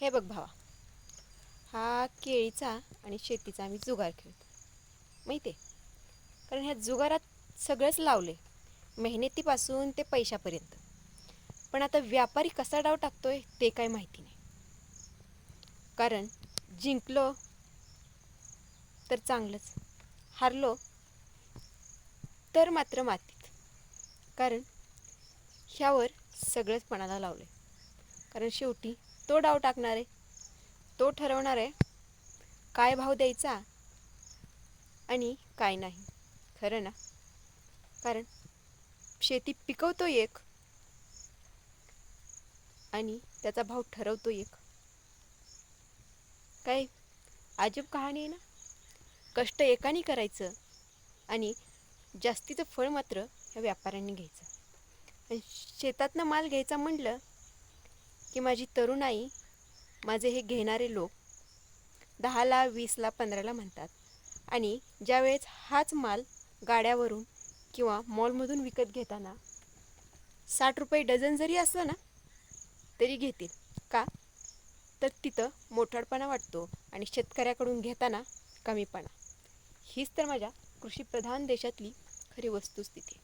हे बघ भावा, हा केळीचा आणि शेतीचा आम्ही जुगार खेळतो माहिती आहे. कारण ह्या जुगारात सगळंच लावले, मेहनतीपासून ते पैशापर्यंत. पण आता व्यापारी कसा डाव टाकतोय ते काय माहिती नाही. कारण जिंकलो तर चांगलंच, हारलो तर मात्र मातीत. कारण ह्यावर सगळंच पणाला लावले. कारण शेवटी तो डाव टाकणार आहे, तो ठरवणार आहे काय भाव द्यायचा आणि काय नाही. खरं ना? कारण शेती पिकवतो एक आणि त्याचा भाव ठरवतो एक. काय अजब कहाणी आहे ना. कष्ट एकाने करायचं आणि जास्तीचं फळ मात्र ह्या व्यापाऱ्यांनी घ्यायचं. आणि शेतातनं माल घ्यायचा म्हटलं की माझी तरुणाई, माझे हे घेणारे लोक 10ला 20ला 15ला म्हणतात. आणि ज्यावेळेस हाच माल गाड्यावरून किंवा मॉलमधून विकत घेताना 60 रुपये डझन जरी असलं ना तरी घेतील. का? तर तिथं मोठाडपणा वाटतो आणि शेतकऱ्याकडून घेताना कमीपणा. हीच तर माझ्या कृषीप्रधान देशातली खरी वस्तुस्थिती.